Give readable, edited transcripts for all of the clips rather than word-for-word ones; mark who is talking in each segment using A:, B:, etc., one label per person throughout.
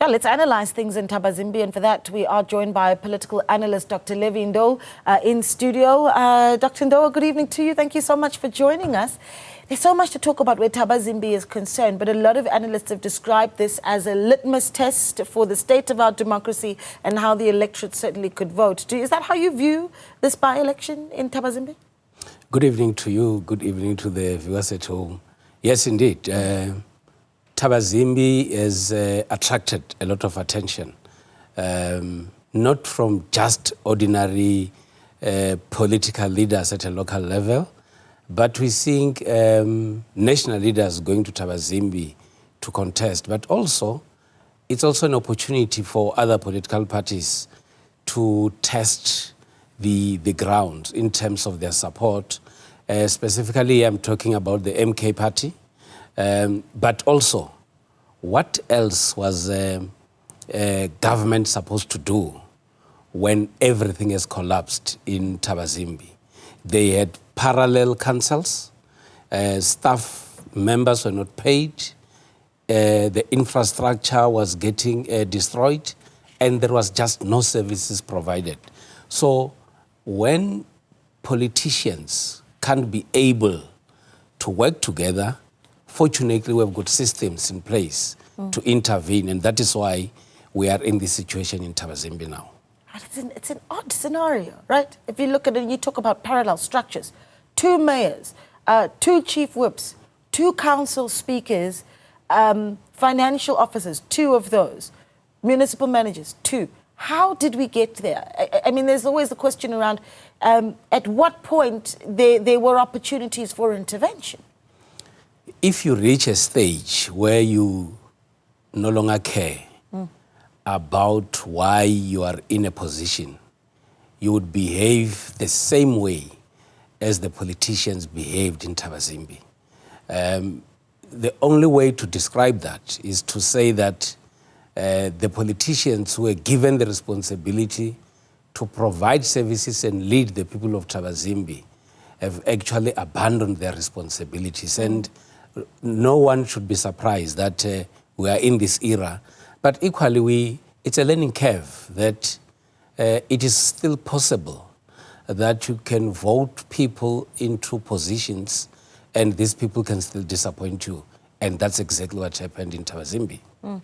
A: Well, let's analyze things in Thabazimbi, and for that we are joined by political analyst Dr Levy Ndou in studio. Dr Ndou, good evening to you. Thank you so much for joining us. There's so much to talk about where Thabazimbi is concerned, but a lot of analysts have described this as a litmus test for the state of our democracy and how the electorate certainly could vote. Is that how you view this by-election in Thabazimbi?
B: Good evening to you. Good evening to the viewers at home. Yes, indeed. Thabazimbi has attracted a lot of attention, not from just ordinary political leaders at a local level, but we're seeing national leaders going to Thabazimbi to contest. But also, it's also an opportunity for other political parties to test the ground in terms of their support. Specifically, I'm talking about the MK party. But also, what else was government supposed to do when everything has collapsed in Thabazimbi? They had parallel councils, staff members were not paid, the infrastructure was getting destroyed, and there was just no services provided. So when politicians can't be able to work together, fortunately, we've got systems in place to intervene, and that is why we are in this situation in Thabazimbi now.
A: It's an odd scenario, right? If you look at it and you talk about parallel structures, 2 mayors, 2 chief whips, 2 council speakers, financial officers, 2 of those, municipal managers, 2. How did we get there? I mean, there's always the question around at what point there were opportunities for intervention.
B: If you reach a stage where you no longer care about why you are in a position, you would behave the same way as the politicians behaved in Thabazimbi. The only way to describe that is to say that the politicians who were given the responsibility to provide services and lead the people of Thabazimbi have actually abandoned their responsibilities. And no one should be surprised that we are in this era. But equally, it's a learning curve that it is still possible that you can vote people into positions and these people can still disappoint you. And that's exactly what happened in Thabazimbi.
A: I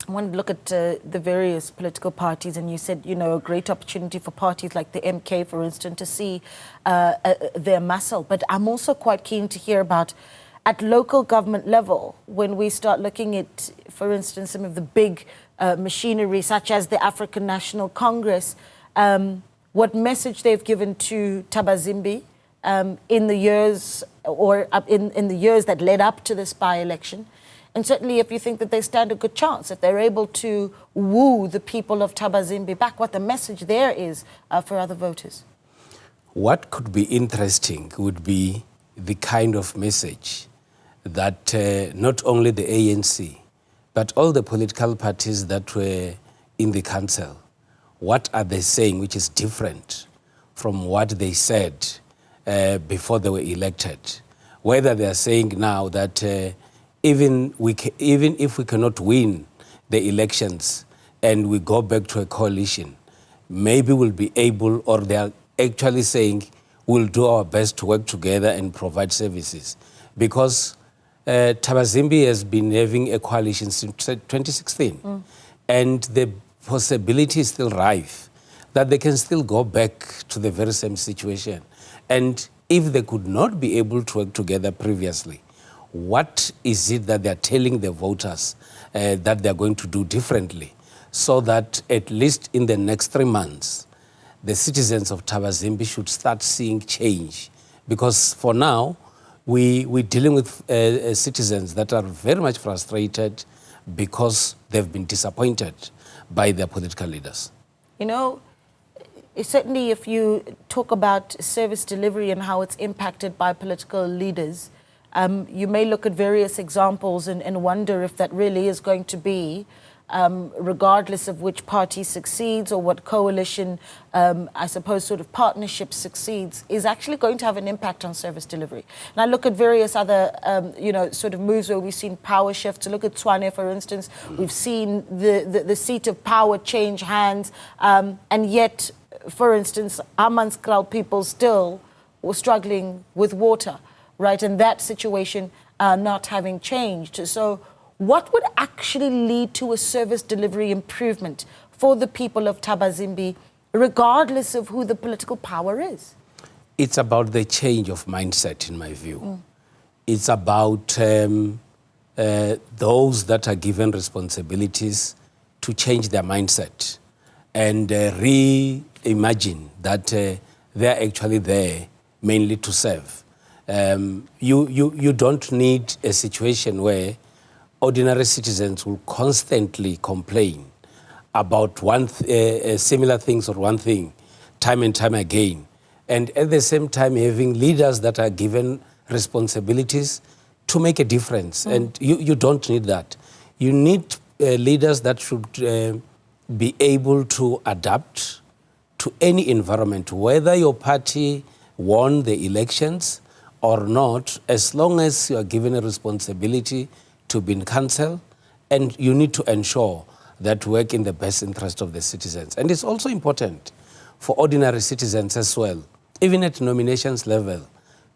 A: want to look at the various political parties, and you said, you know, a great opportunity for parties like the MK, for instance, to see their muscle. But I'm also quite keen to hear about at local government level, when we start looking at, for instance, some of the big machinery, such as the African National Congress, what message they've given to Thabazimbi in the years in the years that led up to this by-election. And certainly if you think that they stand a good chance, if they're able to woo the people of Thabazimbi back, what the message there is for other voters.
B: What could be interesting would be the kind of message that not only the ANC, but all the political parties that were in the council, what are they saying which is different from what they said before they were elected? Whether they are saying now that even if we cannot win the elections and we go back to a coalition, maybe we'll be able, or they are actually saying we'll do our best to work together and provide services. Because Thabazimbi has been having a coalition since 2016, and the possibility is still rife that they can still go back to the very same situation. And if they could not be able to work together previously, what is it that they're telling the voters that they're going to do differently, so that at least in the next 3 months, the citizens of Thabazimbi should start seeing change? Because for now, we're dealing with citizens that are very much frustrated because they've been disappointed by their political leaders.
A: You know, certainly if you talk about service delivery and how it's impacted by political leaders, you may look at various examples and wonder if that really is going to be regardless of which party succeeds or what coalition, I suppose, sort of partnership succeeds, is actually going to have an impact on service delivery. And I look at various other, sort of moves where we've seen power shifts. Look at Tshwane, for instance. We've seen the seat of power change hands, and yet, for instance, Hammanskraal people still were struggling with water, right? And that situation not having changed. So what would actually lead to a service delivery improvement for the people of Thabazimbi, regardless of who the political power is?
B: It's about the change of mindset, in my view. It's about those that are given responsibilities to change their mindset and reimagine that they're actually there mainly to serve. You don't need a situation where ordinary citizens will constantly complain about similar things or one thing time and time again, and at the same time having leaders that are given responsibilities to make a difference. And you don't need that. You need leaders that should be able to adapt to any environment, whether your party won the elections or not, as long as you are given a responsibility to be in council, and you need to ensure that work in the best interest of the citizens. And it's also important for ordinary citizens as well, even at nominations level,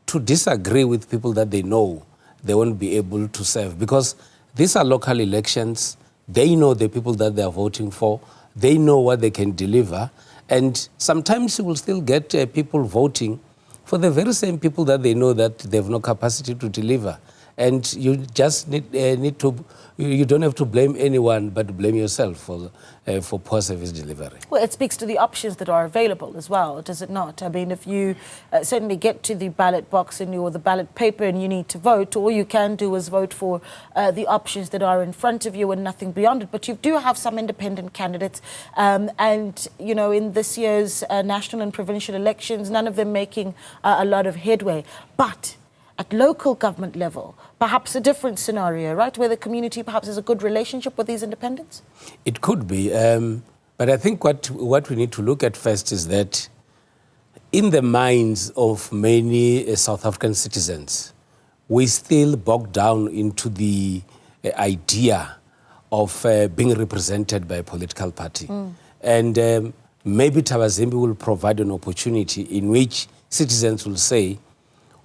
B: to disagree with people that they know they won't be able to serve, because these are local elections. They know the people that they are voting for. They know what they can deliver. And sometimes you will still get people voting for the very same people that they know that they have no capacity to deliver. And you just need to, you don't have to blame anyone, but blame yourself for poor service delivery.
A: Well, it speaks to the options that are available as well, does it not? I mean, if you certainly get to the ballot box or the ballot paper and you need to vote, all you can do is vote for the options that are in front of you and nothing beyond it. But you do have some independent candidates. And, you know, in this year's national and provincial elections, none of them making a lot of headway. But at local government level, perhaps a different scenario, right? Where the community perhaps has a good relationship with these independents?
B: It could be. But I think what we need to look at first is that in the minds of many South African citizens, we still bog down into the idea of being represented by a political party. And maybe Thabazimbi will provide an opportunity in which citizens will say,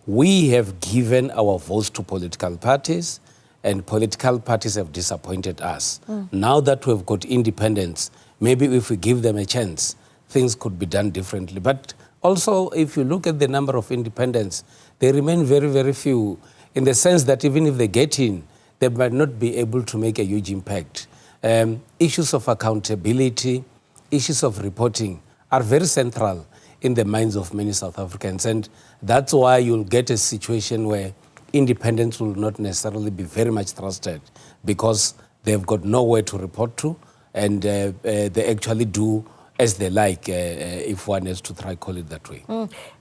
B: we have given our votes to political parties, and political parties have disappointed us. Now that we've got independence, maybe if we give them a chance, things could be done differently. But also, if you look at the number of independents, they remain very, very few, in the sense that even if they get in, they might not be able to make a huge impact. Issues of accountability, issues of reporting are very central in the minds of many South Africans. And that's why you'll get a situation where independents will not necessarily be very much trusted, because they've got nowhere to report to, and they actually do as they like, if one has to try call it that way.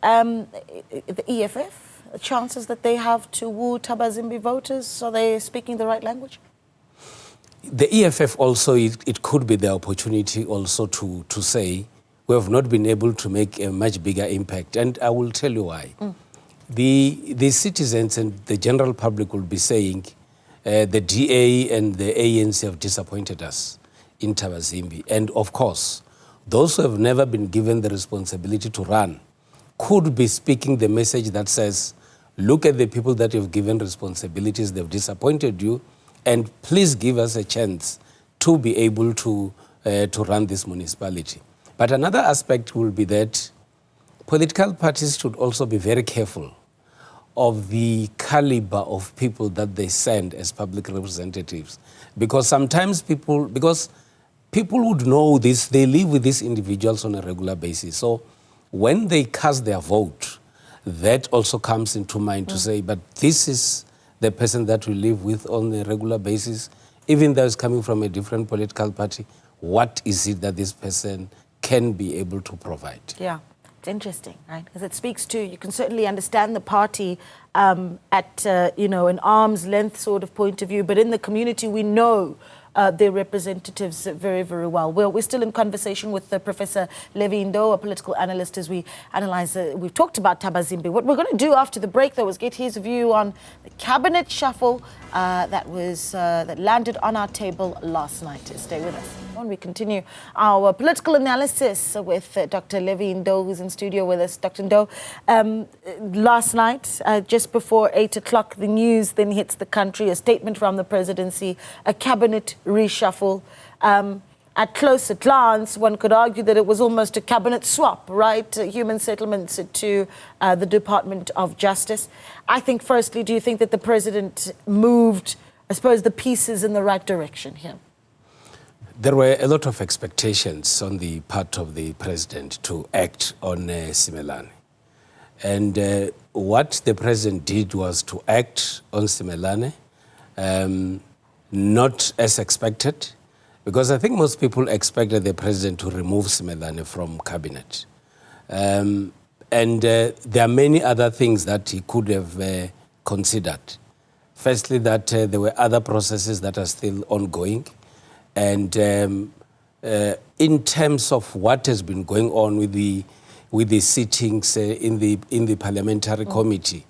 A: The EFF, chances that they have to woo Thabazimbi voters, are they speaking the right language?
B: The EFF also, it could be the opportunity also to say, we have not been able to make a much bigger impact. And I will tell you why. The citizens and the general public will be saying, the DA and the ANC have disappointed us in Thabazimbi. And of course, those who have never been given the responsibility to run could be speaking the message that says, look at the people that you've given responsibilities, they've disappointed you, and please give us a chance to be able to run this municipality. But another aspect will be that political parties should also be very careful of the caliber of people that they send as public representatives. Because sometimes people would know this, they live with these individuals on a regular basis. So when they cast their vote, that also comes into mind to say, but this is the person that we live with on a regular basis, even though it's coming from a different political party, what is it that this person can be able to provide?
A: Yeah, it's interesting, right? Because it speaks to, you can certainly understand the party at, an arm's length sort of point of view, but in the community we know their representatives very, very well. We're still in conversation with Professor Levy Ndou, a political analyst, as we analyze. We've talked about Thabazimbi. What we're going to do after the break, though, is get his view on the cabinet shuffle that landed on our table last night. Stay with us. When we continue our political analysis with Dr. Levy Ndou, who's in studio with us. Dr. Ndou, last night, just before 8 o'clock, the news then hits the country, a statement from the presidency, a cabinet reshuffle. At closer glance, one could argue that it was almost a cabinet swap, right? Human settlements to the Department of Justice. I think, firstly, do you think that the president moved, I suppose, the pieces in the right direction here?
B: There were a lot of expectations on the part of the president to act on Simelane. And what the president did was to act on Simelane, not as expected, because I think most people expected the president to remove Simelane from cabinet. And there are many other things that he could have considered. Firstly, that there were other processes that are still ongoing. And in terms of what has been going on with the sittings in the parliamentary committee,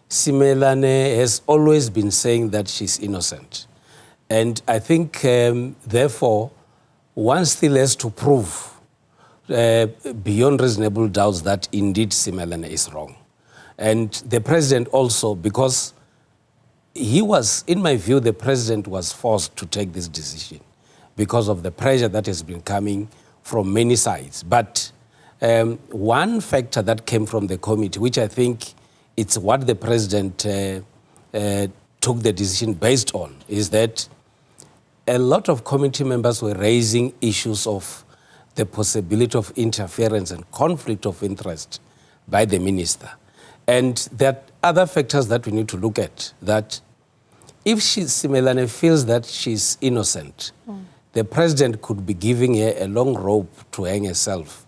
B: Simelane has always been saying that she's innocent. And I think, therefore, one still has to prove beyond reasonable doubts that indeed Simelane is wrong. And the president also, because he was, in my view, the president was forced to take this decision because of the pressure that has been coming from many sides. But one factor that came from the committee, which I think it's what the president took the decision based on, is that a lot of committee members were raising issues of the possibility of interference and conflict of interest by the minister. And there are other factors that we need to look at, that if Simelane feels that she's innocent, the president could be giving her a long rope to hang herself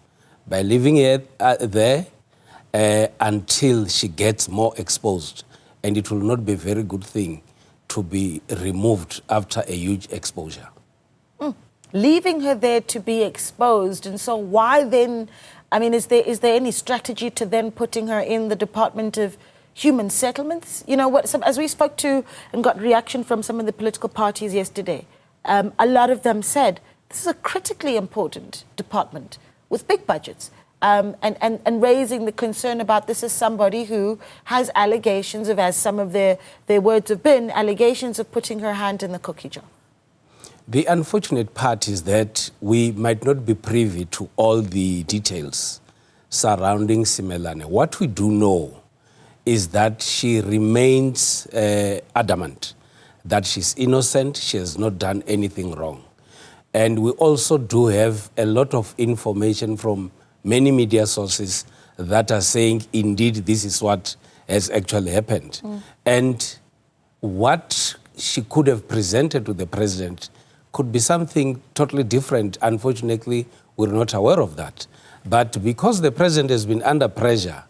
B: by leaving her there until she gets more exposed. And it will not be a very good thing to be removed after a huge exposure.
A: Leaving her there to be exposed. And so why then, I mean, is there any strategy to then putting her in the Department of Human Settlements? You know, as we spoke to and got reaction from some of the political parties yesterday, a lot of them said, this is a critically important department with big budgets. And raising the concern about this is somebody who has allegations of, as some of their words have been, allegations of putting her hand in the cookie jar.
B: The unfortunate part is that we might not be privy to all the details surrounding Simelane. What we do know is that she remains adamant that she's innocent, she has not done anything wrong. And we also do have a lot of information from many media sources that are saying, indeed, this is what has actually happened. And what she could have presented to the president could be something totally different. Unfortunately, we're not aware of that. But because the president has been under pressure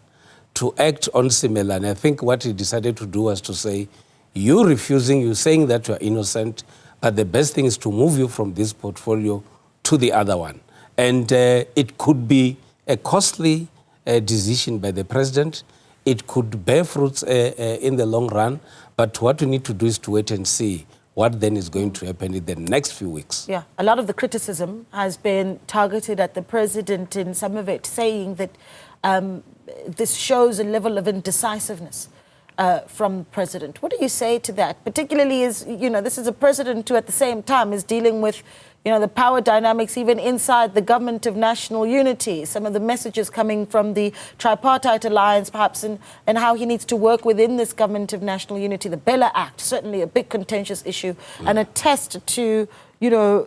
B: to act on Simelane, I think what he decided to do was to say, you're refusing, you're saying that you're innocent, but the best thing is to move you from this portfolio to the other one. And it could be a costly decision by the president. It could bear fruits in the long run, but what we need to do is to wait and see what then is going to happen in the next few weeks. Yeah,
A: a lot of the criticism has been targeted at the president, in some of it saying that this shows a level of indecisiveness from the president. What do you say to that? Particularly as, you know, this is a president who at the same time is dealing with, you know, the power dynamics even inside the government of national unity, some of the messages coming from the tripartite alliance perhaps, and how he needs to work within this government of national unity. The Bella Act, certainly a big contentious issue and a test to, you know,